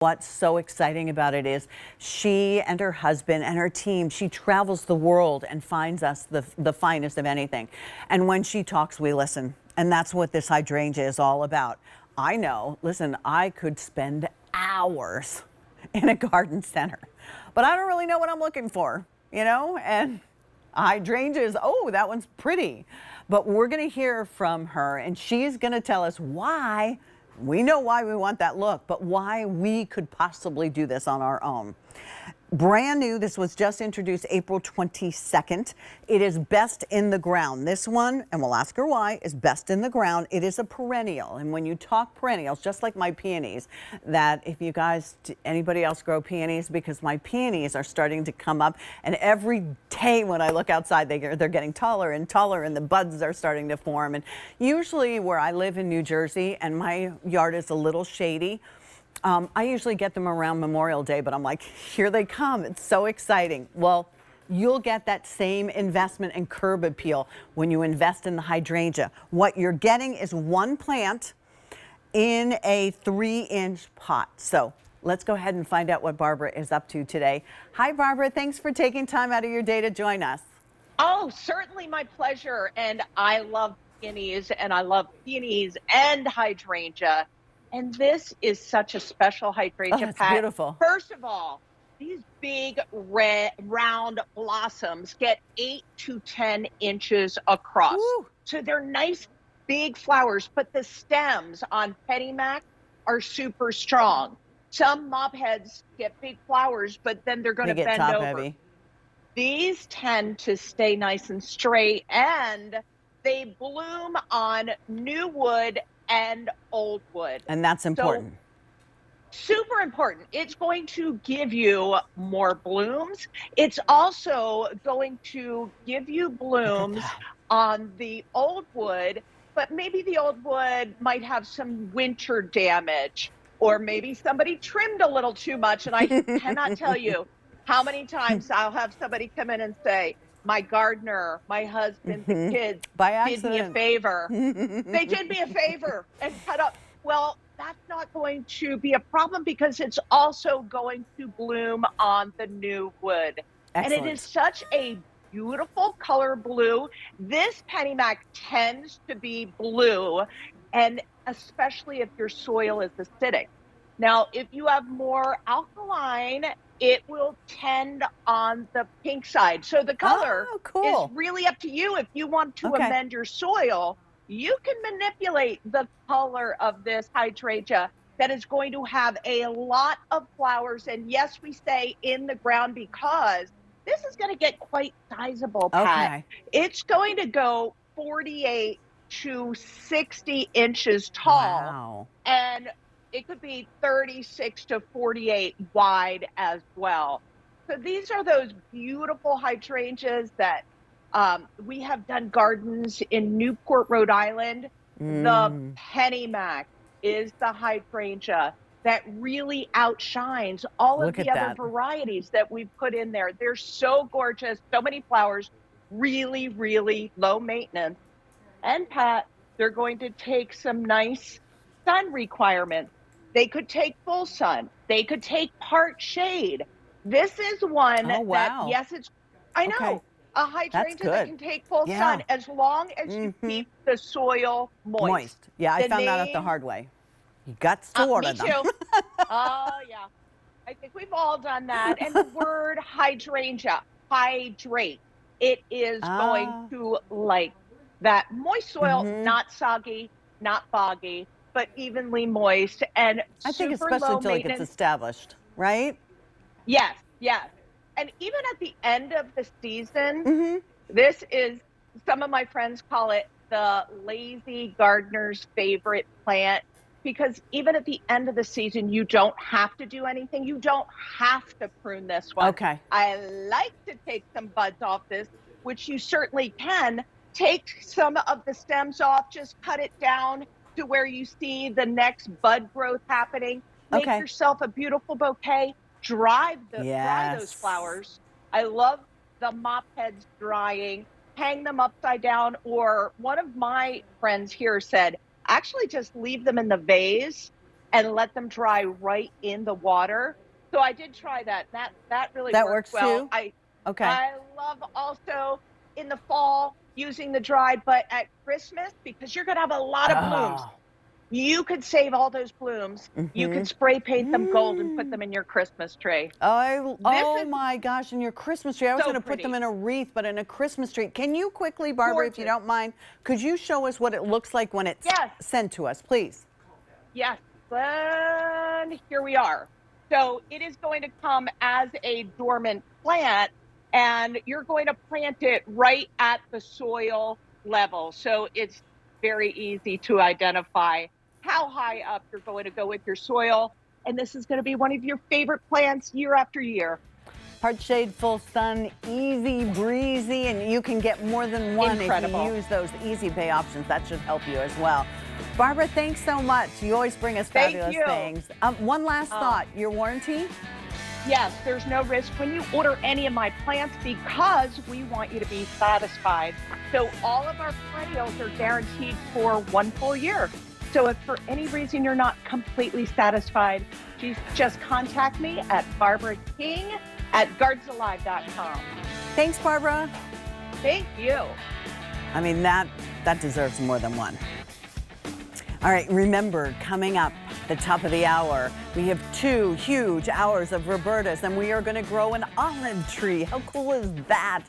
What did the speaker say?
What's so exciting about it is she and her husband and her team, she travels the world and finds us the finest of anything. And when she talks, we listen. And that's what this hydrangea is all about. I know, listen, I could spend hours in a garden center, but I don't really know what I'm looking for, and hydrangeas, oh, that one's pretty. But we're going to hear from her, and she's going to tell us why. We know why we want that look, but why we could possibly do this on our own. Brand new, this was just introduced April 22nd. It is best in the ground. This one, and we'll ask her why, is best in the ground. It is a perennial, and when you talk perennials, just like my peonies, that if you guys, anybody else grow peonies, because my peonies are starting to come up, and every day when I look outside, they're getting taller and taller, and the buds are starting to form. And usually where I live in New Jersey, and my yard is a little shady, I usually get them around Memorial Day, but I'm like, here they come. It's so exciting. Well, you'll get that same investment and curb appeal when you invest in the hydrangea. What you're getting is one plant in a 3-inch pot. So let's go ahead and find out what Barbara is up to today. Hi, Barbara. Thanks for taking time out of your day to join us. Oh, certainly my pleasure. And I love peonies, and I love peonies and hydrangea. And this is such a special hydrangea it's pack. Beautiful. First of all, these big red round blossoms get 8 to 10 inches across. Woo. So they're nice big flowers, but the stems on Pennymac are super strong. Some mop heads get big flowers, but then they're going to bend top over. Heavy. These tend to stay nice and straight, and they bloom on new wood and old wood. And that's important. So, super important. It's going to give you more blooms. It's also going to give you blooms on the old wood, but maybe the old wood might have some winter damage, or maybe somebody trimmed a little too much. And I cannot tell you how many times I'll have somebody come in and say, my gardener, my husband, the kids did me a favor. They did me a favor and cut up. Well, that's not going to be a problem because it's also going to bloom on the new wood. Excellent. And it is such a beautiful color blue. This Pennymac tends to be blue, and especially if your soil is acidic. Now, if you have more alkaline, it will tend on the pink side. So the color is really up to you. If you want to amend your soil, you can manipulate the color of this hydrangea that is going to have a lot of flowers. And yes, we say in the ground because this is going to get quite sizable, Pat. It's going to go 48 to 60 inches tall. Wow. And it could be 36 to 48 wide as well. So these are those beautiful hydrangeas that we have done gardens in Newport, Rhode Island. The Pennymac is the hydrangea that really outshines all of the other varieties that we've put in there. They're so gorgeous, so many flowers, really, really low maintenance. And Pat, they're going to take some nice sun requirements. They could take full sun. They could take part shade. This is one that, yes, it's, I know, a hydrangea that can take full sun as long as you keep the soil moist. Yeah, I found that out the hard way. You got to water them. Me too. Oh, yeah. I think we've all done that. And the word hydrangea, hydrate, it is going to like that moist soil, not soggy, not foggy, but evenly moist and I think especially until it gets established, right? Yes, yes. And even at the end of the season, this is, some of my friends call it the lazy gardener's favorite plant, because even at the end of the season, you don't have to do anything. You don't have to prune this one. I like to take some buds off this, which you certainly can. Take some of the stems off, just cut it down to where you see the next bud growth happening. Make yourself a beautiful bouquet. Dry those flowers. I love the mop heads drying. Hang them upside down. Or one of my friends here said, actually just leave them in the vase and let them dry right in the water. So I did try that. That really That worked works well. too? Okay. I love also in the fall using the dried, but at Christmas, because you're gonna have a lot of blooms, Oh. you could save all those blooms. You Mm-hmm. could spray paint them gold and put Mm. them in your Christmas tree. This Oh is my gosh, in your Christmas tree. I was so going to put them pretty, in a wreath, but in a Christmas tree. Can you quickly, Barbara, if you gorgeous. don't mind, could you show us what it looks like when it's Yes, sent to us, please? yes. And here we are. So it is going to come as a dormant plant, and you're going to plant it right at the soil level. So it's very easy to identify how high up you're going to go with your soil. And this is going to be one of your favorite plants year after year. Part shade, full sun, easy breezy, and you can get more than one if you Incredible. use those easy pay options. That should help you as well. Barbara, thanks so much. You always bring us Thank fabulous you. things. One last thought, your warranty? Yes, there's no risk when you order any of my plants because we want you to be satisfied. So all of our perennials are guaranteed for 1 full year. So if for any reason you're not completely satisfied, just contact me at Barbara King at gardsalive.com. Thanks, Barbara. Thank you. I mean, that deserves more than one. All right, remember, coming up the top of the hour, we have 2 huge hours of Robertas, and we are going to grow an olive tree. How cool is that?